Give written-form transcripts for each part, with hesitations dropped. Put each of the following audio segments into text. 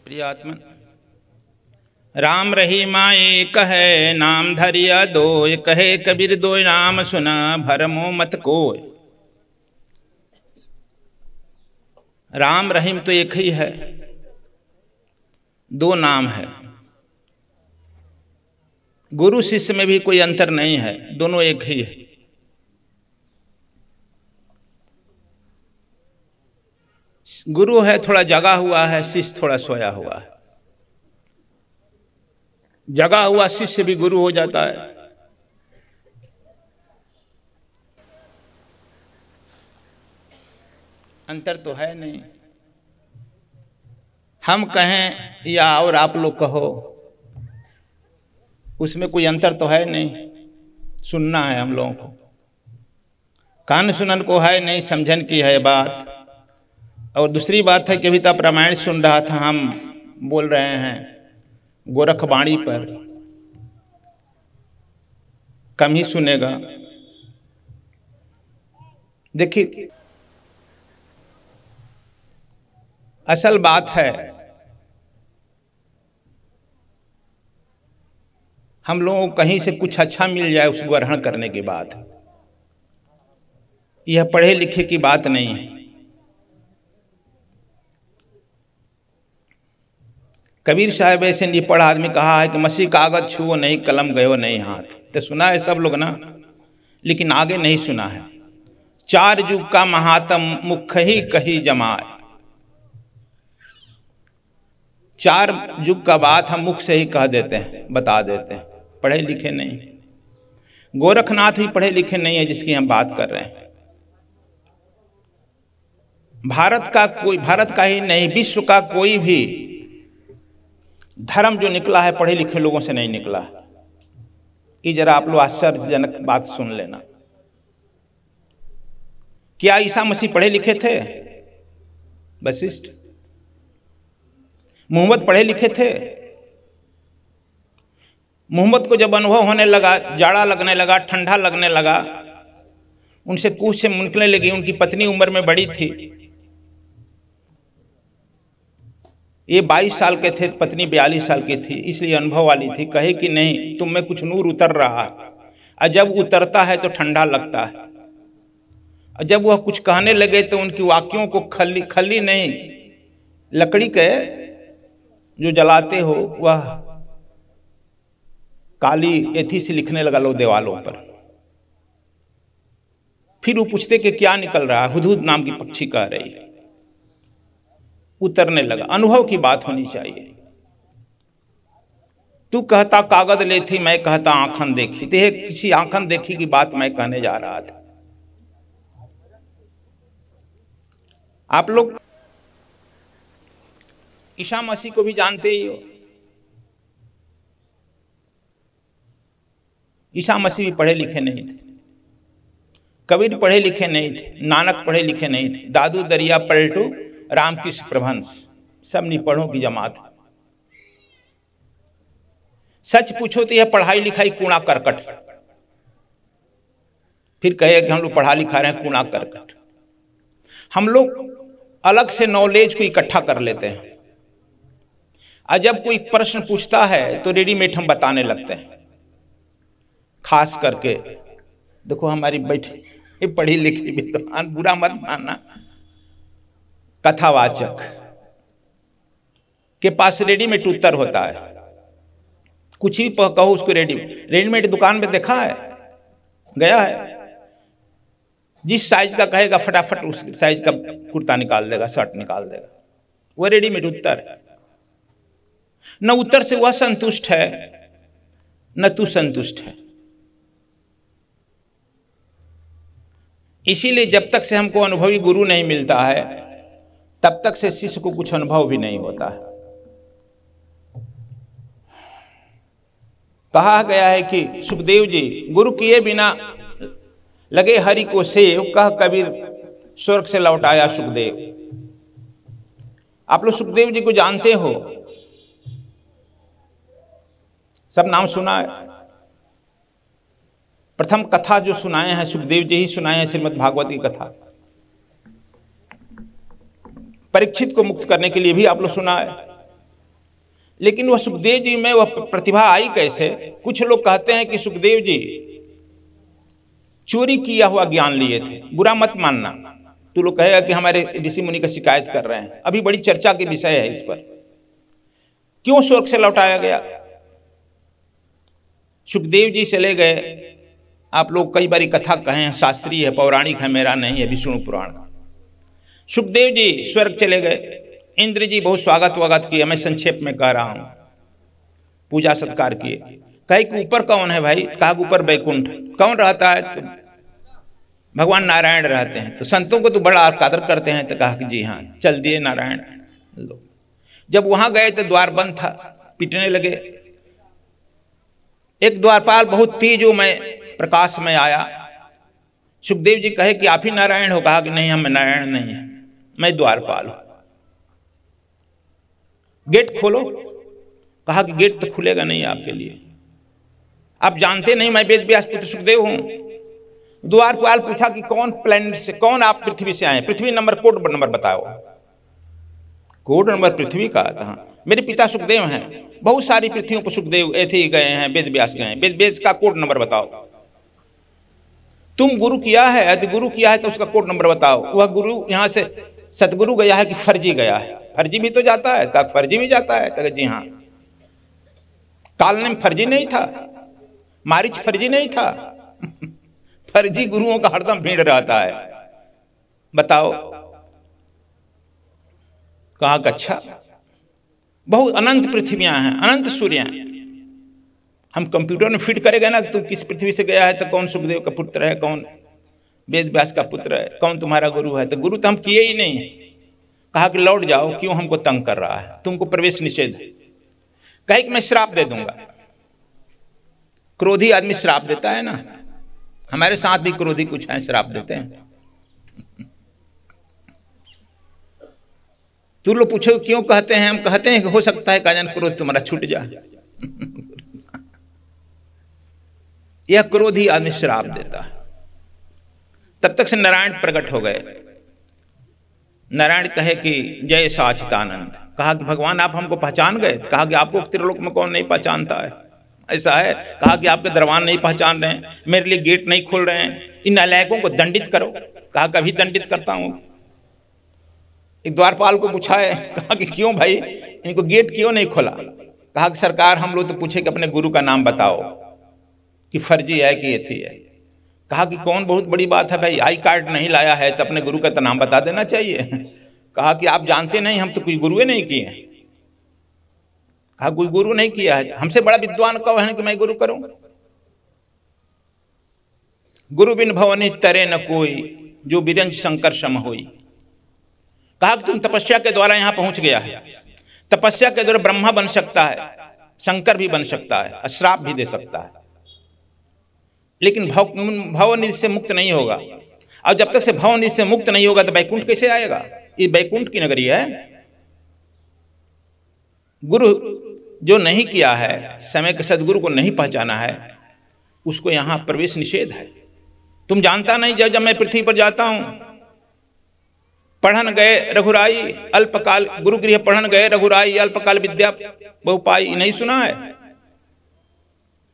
प्रियात्मन राम रहीमा एक है, नाम धरिया दोय, कहे कबीर दोय नाम सुना, भरमो मत कोय। राम रहीम तो एक ही है, दो नाम है। गुरु शिष्य में भी कोई अंतर नहीं है, दोनों एक ही है। गुरु है थोड़ा जगा हुआ है, शिष्य थोड़ा सोया हुआ है। जगा हुआ शिष्य भी गुरु हो जाता है। अंतर तो है नहीं। हम कहें या और आप लोग कहो, उसमें कोई अंतर तो है नहीं। सुनना है हम लोगों को, कान सुनन को है नहीं, समझन की है बात। और दूसरी बात है कि अभी तक रामायण सुन रहा था, हम बोल रहे हैं गोरखवाणी पर, कम ही सुनेगा। देखिए, असल बात है हम लोगों को कहीं से कुछ अच्छा मिल जाए उसको ग्रहण करने के बाद, यह पढ़े लिखे की बात नहीं है। कबीर साहब ऐसे नहीं पढ़ा आदमी कहा है कि मसी कागज छुओ नहीं, कलम गयो नहीं हाथ। तो सुना है सब लोग ना, लेकिन आगे नहीं सुना है। चार युग का महात्म मुख ही कही जमाए। चार युग का बात हम मुख से ही कह देते हैं, बता देते हैं, पढ़े लिखे नहीं। गोरखनाथ भी पढ़े लिखे नहीं है जिसकी हम बात कर रहे हैं। भारत का ही नहीं, विश्व का कोई भी धर्म जो निकला है पढ़े लिखे लोगों से नहीं निकला है। ये जरा आप लोग आश्चर्यजनक बात सुन लेना। क्या ईसा मसीह पढ़े लिखे थे? वशिष्ठ। मोहम्मद पढ़े लिखे थे? मोहम्मद को जब अनुभव होने लगा, जाड़ा लगने लगा, ठंडा लगने लगा, उनसे पूछ से निकलने लगी। उनकी पत्नी उम्र में बड़ी थी, ये 22 साल के थे, पत्नी 42 साल की थी, इसलिए अनुभव वाली थी। कहे कि नहीं, तुम में कुछ नूर उतर रहा है, और जब उतरता है तो ठंडा लगता है। और जब वह कुछ कहने लगे तो उनकी वाक्यों को खली नहीं, लकड़ी के जो जलाते हो वह काली एथी से लिखने लगा लो दीवालों पर। फिर वो पूछते कि क्या निकल रहा है? हुदहुद नाम की पक्षी कह रही है। उतरने लगा। अनुभव की बात होनी चाहिए। तू कहता कागज ले थी, मैं कहता आंखन देखी। तो किसी आंखन देखी की बात मैं कहने जा रहा था। आप लोग ईसा मसीह को भी जानते ही हो। ईसा मसीह भी पढ़े लिखे नहीं थे, कबीर पढ़े लिखे नहीं थे, नानक पढ़े लिखे नहीं थे, दादू दरिया पलटू, रामकृष्ण प्रभंस, सब निपढ़ों की जमात। सच पूछो तो यह पढ़ाई लिखाई कूड़ा करकट। फिर कहे कि हम लोग पढ़ा लिखा रहे हैं, कूड़ा करकट। हम लोग अलग से नॉलेज को इकट्ठा कर लेते हैं, और जब कोई प्रश्न पूछता है तो रेडीमेड हम बताने लगते हैं। खास करके देखो, हमारी बैठी पढ़ी लिखी विद्वान, बुरा मत मानना, कथावाचक के पास रेडीमेड उत्तर होता है। कुछ भी कहो उसको रेडीमेड दुकान में देखा है, गया है, जिस साइज का कहेगा फटाफट उस साइज का कुर्ता निकाल देगा, शर्ट निकाल देगा। वह रेडीमेड उत्तर है। न उत्तर से वह संतुष्ट है, न तू संतुष्ट है। इसीलिए जब तक से हमको अनुभवी गुरु नहीं मिलता है, तब तक से शिष्य को कुछ अनुभव भी नहीं होता है। कहा गया है कि सुखदेव जी गुरु किए बिना लगे हरि को सेव, कह कबीर स्वर्ग से लौट आया सुखदेव। आप लोग सुखदेव जी को जानते हो, सब नाम सुना है। प्रथम कथा जो सुनाए हैं सुखदेव जी ही सुनाए हैं, श्रीमद् भागवत की कथा। परीक्षित को मुक्त करने के लिए भी आप लोग सुना है। लेकिन वह सुखदेव जी में वह प्रतिभा आई कैसे? कुछ लोग कहते हैं कि सुखदेव जी चोरी किया हुआ ज्ञान लिए थे। बुरा मत मानना, तू लोग कहेगा कि हमारे ऋषि मुनि का शिकायत कर रहे हैं। अभी बड़ी चर्चा के विषय है इस पर, क्यों स्वर्ग से लौटाया गया? सुखदेव जी चले गए, आप लोग कई बारी कथा कहे हैं, शास्त्रीय है, पौराणिक है, मेरा नहीं है, विष्णु पुराण का। सुखदेव जी स्वर्ग चले गए, इंद्र जी बहुत स्वागत वागत किए, मैं संक्षेप में कह रहा हूं, पूजा सत्कार किए। कहे कि ऊपर कौन है भाई? कहा ऊपर बैकुंठ। कौन रहता है? तो भगवान नारायण रहते हैं। तो संतों को तो बड़ा कदर करते हैं। तो कहा कि जी हाँ, चल दिए नारायण। जब वहां गए तो द्वार बंद था, पीटने लगे। एक द्वारपाल बहुत तेजो में प्रकाश में आया। सुखदेव जी कहे कि आप ही नारायण हो? कहा कि नहीं, हम नारायण नहीं है, मैं द्वारपाल हूं। गेट खोलो। कहा कि गेट तो खुलेगा नहीं आपके लिए, आप जानते नहीं मैं वेद व्यास पुत्र सुखदेव हूं। द्वारपाल पूछा कि कौन प्लेनेट से, कौन आप पृथ्वी से आए? पृथ्वी नंबर, कोड नंबर बताओ। कोड नंबर पृथ्वी का था। मेरे पिता सुखदेव हैं, बहुत सारी पृथ्वियों पर सुखदेव ऐसे गए हैं, वेद व्यास गए हैं। वेद व्यास का कोड नंबर बताओ। तुम गुरु किया है? यदि गुरु किया है तो उसका कोड नंबर बताओ। वह गुरु यहां से सतगुरु गया है कि फर्जी गया है? फर्जी भी तो जाता है। कहा फर्जी भी जाता है? कहा जी हाँ। काल ने फर्जी नहीं था, मारिच फर्जी नहीं था। फर्जी गुरुओं का हरदम भीड़ रहता है, बताओ। कहा कि अच्छा, बहुत अनंत पृथ्वियां हैं, अनंत सूर्य हैं। हम कंप्यूटर में फिट करेगा ना, तू किस पृथ्वी से गया है, तो कौन सुखदेव का पुत्र है, कौन वेद व्यास का पुत्र है, कौन तुम्हारा गुरु है? तो गुरु तो हम किए ही नहीं है। कहा कि लौट जाओ, क्यों हमको तंग कर रहा है? तुमको प्रवेश निषेध है। कहे कि मैं श्राप दे दूंगा। क्रोधी आदमी श्राप देता है ना, हमारे साथ भी क्रोधी कुछ है, श्राप देते हैं। तू लोग पूछो क्यों कहते हैं? हम कहते हैं कि हो सकता है काजन क्रोध तुम्हारा छूट जाए। यह क्रोधी आदमी श्राप देता है। तब तक से नारायण प्रकट हो गए। नारायण कहे कि जय साचिदानंद। कहा कि भगवान आप हमको पहचान गए? कहा कि आपको त्रिलोक में कौन नहीं पहचानता है, ऐसा है? कहा कि आपके दरबान नहीं पहचान रहे हैं, मेरे लिए गेट नहीं खोल रहे हैं, इन नालायकों को दंडित करो। कहा कभी दंडित करता हूं। एक द्वारपाल को पूछा है, कहा कि क्यों भाई, इनको गेट क्यों नहीं खोला? कहा कि सरकार हम लोग तो पूछे कि अपने गुरु का नाम बताओ, कि फर्जी है कि एथी है। कहा कि कौन बहुत बड़ी बात है भाई, आई कार्ड नहीं लाया है तो अपने गुरु का तो नाम बता देना चाहिए। कहा कि आप जानते नहीं, हम तो कोई गुरु नहीं किए हैं। कहा कोई गुरु नहीं किया है, हमसे बड़ा विद्वान कौन है कि मैं गुरु करूं? गुरु बिन भवनि तरे न कोई, जो बिरंज शंकर सम होई। कहा कि तुम तपस्या के द्वारा यहां पहुंच गया है, तपस्या के द्वारा ब्रह्मा बन सकता है, शंकर भी बन सकता है, श्राप भी दे सकता है, लेकिन भवनिधि से मुक्त नहीं होगा। और जब तक से भवनिधि से मुक्त नहीं होगा तो बैकुंठ कैसे आएगा? ये बैकुंठ की नगरी है। गुरु जो नहीं किया है, समय के सदगुरु को नहीं पहचाना है, उसको यहां प्रवेश निषेध है। तुम जानता नहीं, जब मैं पृथ्वी पर जाता हूं, पढ़न गए रघुराई अल्पकाल, गुरु गृह पढ़न गए रघुराई अल्पकाल विद्या बहुपाई, नहीं सुना है?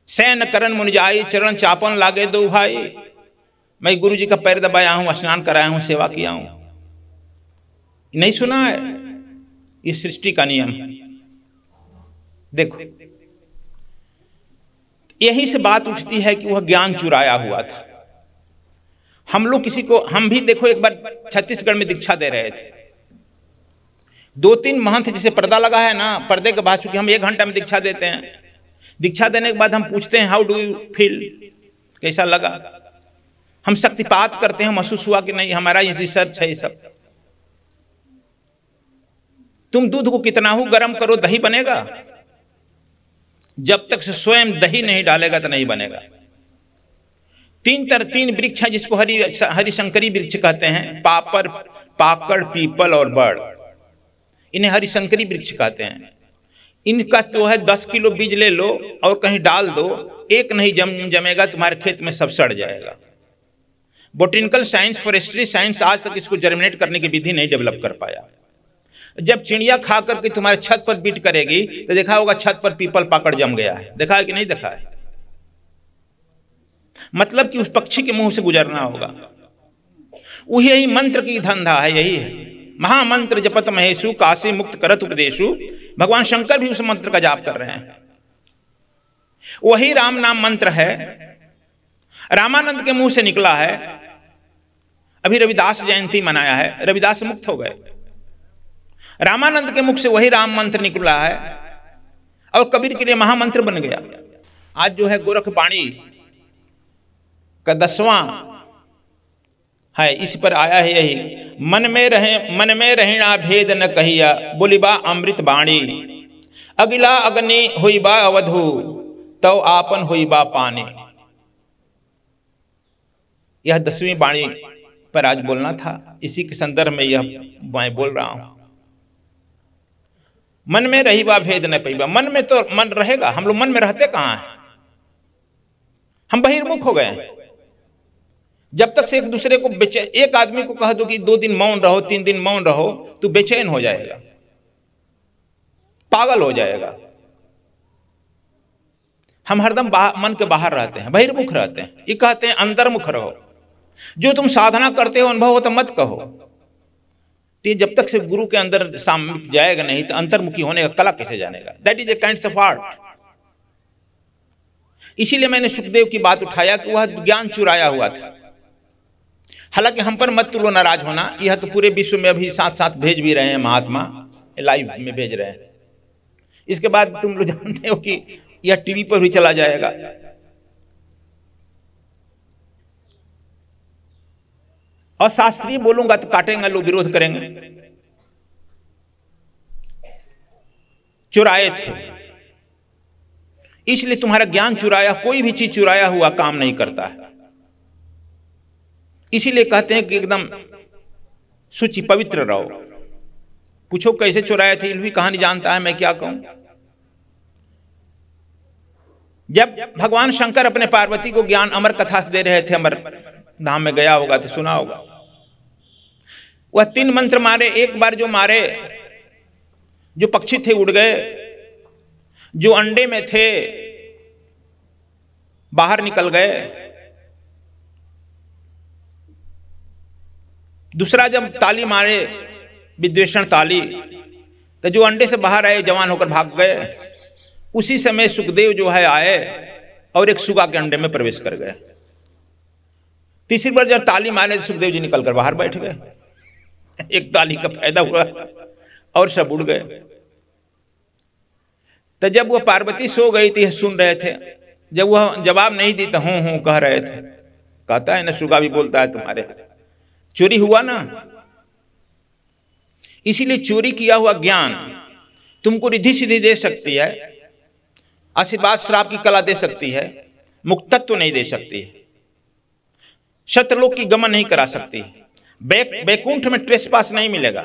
सैन करन मुनि जाई, चरण चापन लागे दो भाई। मैं गुरु जी का पैर दबाया हूं, स्नान कराया हूं, सेवा किया हूं, नहीं सुना है? ये सृष्टि का नियम है। देखो, यही से बात उठती है कि वह ज्ञान चुराया हुआ था। हम लोग किसी को, हम भी देखो एक बार छत्तीसगढ़ में दीक्षा दे रहे थे, 2-3 महंत जिसे पर्दा लगा है ना, पर्दे के बाद चूंकि हम 1 घंटा में दीक्षा देते हैं, दीक्षा देने के बाद हम पूछते हैं हाउ डू यू फील, कैसा लगा? हम शक्तिपात करते हैं, महसूस हुआ कि नहीं, हमारा ये रिसर्च है ये सब। तुम दूध को कितना ही गर्म करो दही बनेगा, जब तक से स्वयं दही नहीं डालेगा तो नहीं बनेगा। 3 वृक्ष है जिसको हरिशंकरी वृक्ष कहते हैं, पापर, पाकड़, पीपल और बड़, इन्हें हरिशंकरी वृक्ष कहते हैं। इनका तो है 10 किलो बीज ले लो और कहीं डाल दो, एक नहीं जमेगा, तुम्हारे खेत में सब सड़ जाएगा। बोटेनिकल साइंस, फॉरेस्ट्री साइंस आज तक इसको जर्मिनेट करने की विधि नहीं डेवलप कर पाया। जब चिड़िया खा करके तुम्हारे छत पर बीट करेगी तो देखा होगा छत पर पीपल पाकड़ जम गया है, देखा है कि नहीं देखा है? मतलब कि उस पक्षी के मुंह से गुजरना होगा। वही मंत्र की धंधा है, यही है। महामंत्र जपत महेशु काशी मुक्त करत उपदेशु। भगवान शंकर भी उस मंत्र का जाप कर रहे हैं। वही राम नाम मंत्र है, रामानंद के मुंह से निकला है। अभी रविदास जयंती मनाया है, रविदास मुक्त हो गए, रामानंद के मुख से वही राम मंत्र निकला है और कबीर के लिए महामंत्र बन गया। आज जो है गोरखवाणी का 10वां है, इस पर आया है यही, मन में रहिणा भेद न कहिया, बोलिबा अमृत बाणी, अगिला अग्नि हुईबा अवधु, तो आपन हुईबा पानी। यह 10वीं वाणी पर आज बोलना था, इसी के संदर्भ में यह मैं बोल रहा हूं। मन में रहीबा भेद न पैबा, मन में तो मन रहेगा, हम लोग मन में रहते कहां हैं? हम बहिर्मुख हो गए। जब तक से एक दूसरे को एक आदमी को कह दो कि 2 दिन मौन रहो, 3 दिन मौन रहो, तो बेचैन हो जाएगा, पागल हो जाएगा। हम हरदम मन के बाहर रहते हैं, बहिर्मुख रहते हैं। ये कहते हैं अंतर्मुख रहो, जो तुम साधना करते हो अनुभव हो तो मत कहो। तो जब तक से गुरु के अंदर सामने जाएगा नहीं तो अंतर्मुखी होने का कला कैसे जानेगा? That is a kind of art. इसीलिए मैंने सुखदेव की बात उठाया कि वह ज्ञान चुराया हुआ था। हालांकि हम पर मत तुलो नाराज होना, यह तो पूरे विश्व में अभी साथ साथ भेज भी रहे हैं, महात्मा लाइव में भेज रहे हैं। इसके बाद तुम लोग जानते हो कि यह टीवी पर भी चला जाएगा। और शास्त्रीय बोलूंगा तो काटेंगे लोग, विरोध करेंगे। चुराए थे, इसलिए तुम्हारा ज्ञान चुराया, कोई भी चीज चुराया हुआ काम नहीं करता है। इसीलिए कहते हैं कि एकदम शुचि पवित्र रहो। पूछो कैसे चुराए थे, भी कहानी जानता है, मैं क्या कहूं। जब भगवान शंकर अपने पार्वती को ज्ञान अमर कथा दे रहे थे, अमर धाम में गया होगा तो सुना होगा, वह 3 मंत्र मारे। एक बार जो मारे, जो पक्षी थे उड़ गए, जो अंडे में थे बाहर निकल गए। दूसरा जब ताली मारे, विद्वेषण ताली, तो जो अंडे से बाहर आए जवान होकर भाग गए। उसी समय सुखदेव जो है आए और एक सुगा के अंडे में प्रवेश कर गए। तीसरी बार जब ताली मारे तो सुखदेव जी निकलकर बाहर बैठ गए। एक ताली का फायदा हुआ और सब उड़ गए। तो जब वह पार्वती सो गई थी, सुन रहे थे। जब वह जवाब नहीं दी तो हूं कह रहे थे। कहता है ना, सुगा भी बोलता है तुम्हारे, चोरी हुआ ना। इसीलिए चोरी किया हुआ ज्ञान तुमको रिद्धि सिद्धि दे सकती है, आशीर्वाद श्राप की कला दे सकती है, मुक्तत्व नहीं दे सकती है, शत्रलोक की गमन नहीं करा सकती, बैकुंठ में ट्रेसपास नहीं मिलेगा,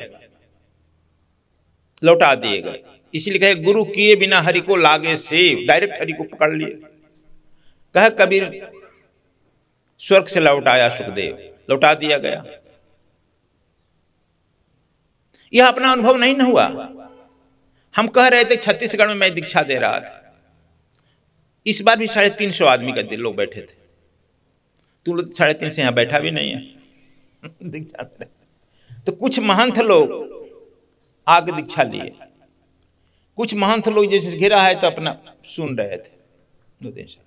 लौटा दिएगा। इसलिए कहे गुरु किए बिना हरि को लागे सेव, डायरेक्ट हरि को पकड़ लिए। कहे कबीर स्वर्ग से लौटाया सुखदेव, लौटा दिया गया। यह अपना अनुभव नहीं न हुआ। हम कह रहे थे छत्तीसगढ़ में मैं दीक्षा दे रहा था, इस बार भी 350 आदमी का लोग बैठे थे। तुम लोग 350 यहां बैठा भी नहीं है दीक्षा दे रहे। तो कुछ महंत लोग आगे दीक्षा लिए, कुछ महंत लोग जैसे घिरा है तो अपना सुन रहे थे। 2-3 साल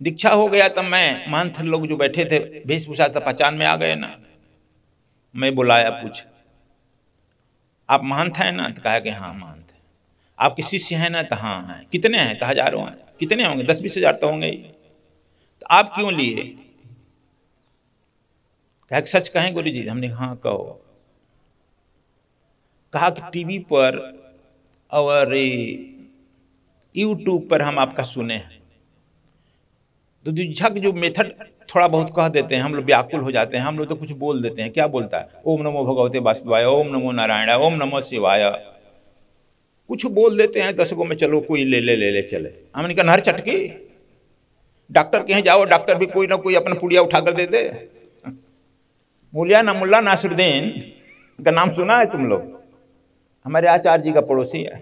दीक्षा हो गया तब मैं, महंत लोग जो बैठे थे वेशभूषा तो पहचान में आ गए ना। मैं बुलाया, पूछा आप महंत हैं ना? तो कहा कि हाँ महंत है। आपके शिष्य हैं ना? तो हाँ हैं। कितने हैं? तो हजारों हैं। कितने होंगे? 10-20 हजार तो होंगे ही। तो आप क्यों लिए? कहा कि सच कहें गुरु जी? हमने हाँ कहो। कहा कि टीवी पर और यूट्यूब पर हम आपका सुने हैं, तो झक जो मेथड थोड़ा बहुत कह देते हैं, हम लोग व्याकुल हो जाते हैं। हम लोग तो कुछ बोल देते हैं। क्या बोलता है? ओम नमो भगवते वासुदेवाय, ओम नमो नारायण, ओम नमो शिवाय, कुछ बोल देते हैं। 10 गो में चलो कोई ले चले। हमने कहा नहर चटकी, डॉक्टर के यहाँ जाओ, डॉक्टर भी कोई ना कोई अपना पुड़िया उठाकर दे दे। मुल्ला नासरुद्दीन का नाम सुना है तुम लोग? हमारे आचार्य जी का पड़ोसी है।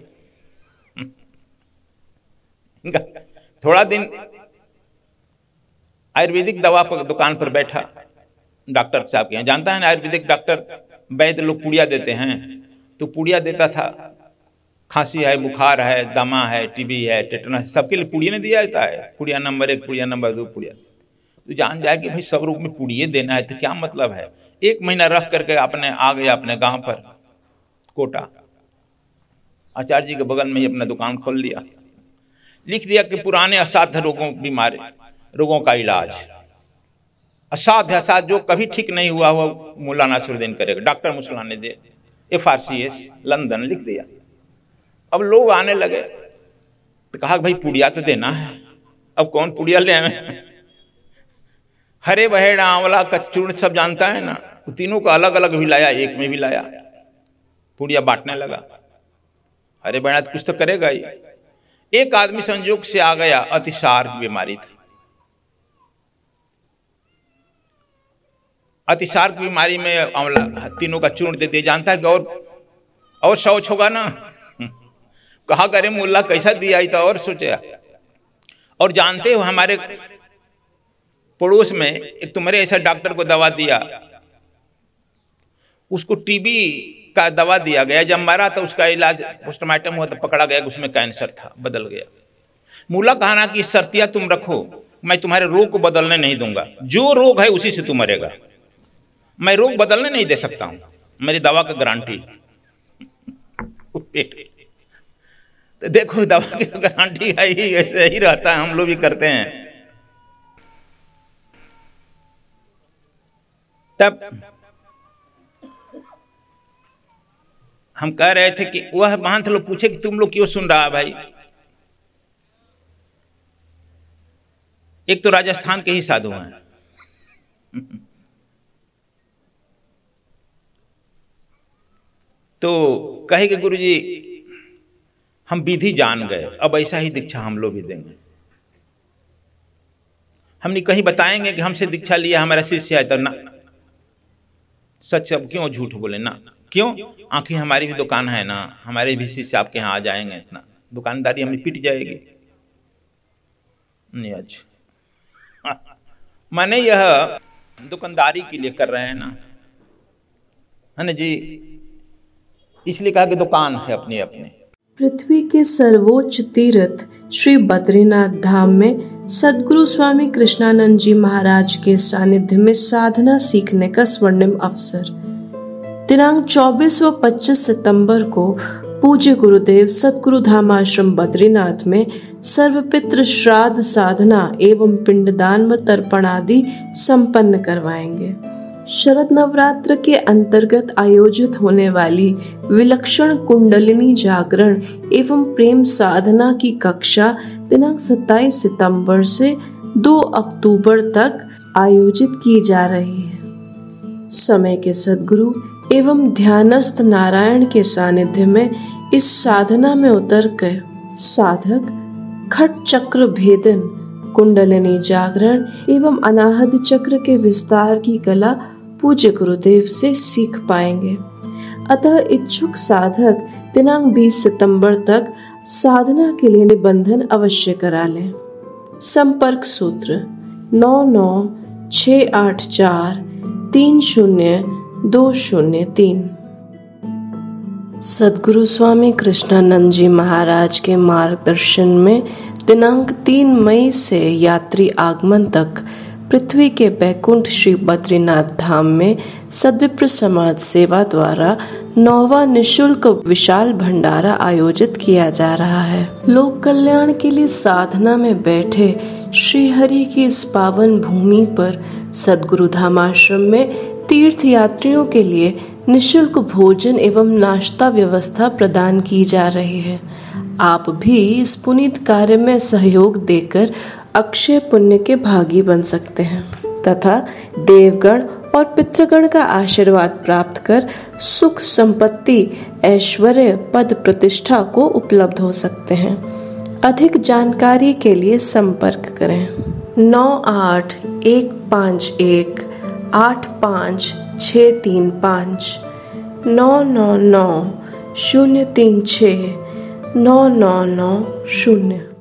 थोड़ा दिन आयुर्वेदिक दवा पर दुकान पर बैठा, डॉक्टर साहब के यहाँ, जानता है ना आयुर्वेदिक डॉक्टर वैद्य लोग पुड़िया देते हैं, तो पुड़िया देता था। खांसी है, बुखार है, दमा है, टीबी है, टेटनस, सबके लिए पुड़िया ने दिया जाता है। पुड़िया नंबर 1, पुड़िया नंबर 2, पुड़िया। तो जान जाए कि भाई सब रोग में पुड़िया देना है तो क्या मतलब है। 1 महीना रख करके अपने आ गया अपने गांव पर कोटा, आचार्य जी के बगल में ही अपना दुकान खोल लिया। लिख दिया कि पुराने असाध्य रोगों का इलाज, असाध्य जो कभी ठीक नहीं हुआ वो मुल्ला नासरुद्दीन करेगा। डॉक्टर मुसलान ने दे FRCS लंदन लिख दिया। अब लोग आने लगे तो कहा भाई पुड़िया तो देना है। अब कौन पुड़िया ले आए? हरे बहेड़ा, आंवला, कचूर्ण सब जानता है ना, तो तीनों का अलग अलग भी लाया, एक में भी लाया, पुड़िया बांटने लगा। हरे बहेड़ा तो कुछ तो करेगा ही। एक आदमी संयोग से आ गया, अतिसार की बीमारी थी। अतिसार की बीमारी में आंवला तीनों का चूर्ण दे दिया। जानता है कि और शौच होगा ना, कहा करे मुल्ला कैसा दिया ही तो और सोचा। और जानते हो हमारे पड़ोस में एक तुम्हारे ऐसा डॉक्टर को दवा दिया, उसको टीबी का दवा दिया गया। जब मरा तो उसका इलाज पोस्टमार्टम हुआ तो पकड़ा गया कि उसमें कैंसर था, बदल गया। मुल्ला कहना कि शर्तिया तुम रखो, मैं तुम्हारे रोग को बदलने नहीं दूंगा, जो रोग है उसी से तू मरेगा, मैं रोग बदलने नहीं दे सकता हूं, मेरी दवा का गारंटी। तो देखो दवा की गारंटी है ही, ऐसे ही रहता है, हम लोग भी करते हैं। तब हम कह रहे थे कि वह महंत लोग पूछे कि तुम लोग क्यों सुन रहा है भाई। एक तो राजस्थान के ही साधु हैं, तो कहे कि गुरुजी हम विधि जान गए, अब ऐसा ही दीक्षा हम लोग भी देंगे। हमने कहीं बताएंगे कि हमसे दीक्षा लिया हमारा शिष्य है, तो ना सच अब क्यों झूठ बोले ना, क्यों? आखिर हमारी भी दुकान है ना, हमारे भी शिष्य आपके यहाँ आ जाएंगे, इतना दुकानदारी हमें पिट जाएगी। नहीं अच्छा, माने यह दुकानदारी के लिए कर रहे हैं ना, है ना जी, इसलिए कहा कि दुकान है अपनी अपनी। पृथ्वी के सर्वोच्च तीर्थ श्री बद्रीनाथ धाम में सद्गुरु स्वामी कृष्णानंद जी महाराज के सानिध्य में साधना सीखने का स्वर्णिम अवसर। दिनांक 24 व 25 सितंबर को पूज्य गुरुदेव सद्गुरु धाम आश्रम बद्रीनाथ में सर्वपितृ श्राद्ध साधना एवं पिंडदान व तर्पण आदि संपन्न करवाएंगे। शरद नवरात्र के अंतर्गत आयोजित होने वाली विलक्षण कुंडलिनी जागरण एवं प्रेम साधना की कक्षा दिनांक 27 सितंबर से 2 अक्टूबर तक आयोजित की जा रही है। समय के सद्गुरु एवं ध्यानस्थ नारायण के सानिध्य में इस साधना में उतर कर साधक खट चक्र भेदन, कुंडलिनी जागरण एवं अनाहत चक्र के विस्तार की कला पूज्य गुरुदेव से सीख पाएंगे। अतः इच्छुक साधक दिनांक 20 सितंबर तक साधना के लिए निबंधन अवश्य करा लें। संपर्क सूत्र 9968430203। सद्गुरु स्वामी कृष्णानंद जी महाराज के मार्गदर्शन में दिनांक 3 मई से यात्री आगमन तक पृथ्वी के बैकुंठ श्री बद्रीनाथ धाम में सद्विप्र समाज सेवा द्वारा 9वां निःशुल्क विशाल भंडारा आयोजित किया जा रहा है। लोक कल्याण के लिए साधना में बैठे श्री हरि की इस पावन भूमि पर सद्गुरु धाम आश्रम में तीर्थ यात्रियों के लिए निःशुल्क भोजन एवं नाश्ता व्यवस्था प्रदान की जा रही है। आप भी इस पुनीत कार्य में सहयोग देकर अक्षय पुण्य के भागी बन सकते हैं तथा देवगण और पितृगण का आशीर्वाद प्राप्त कर सुख संपत्ति ऐश्वर्य पद प्रतिष्ठा को उपलब्ध हो सकते हैं। अधिक जानकारी के लिए संपर्क करें 9815185635 999 036 9990।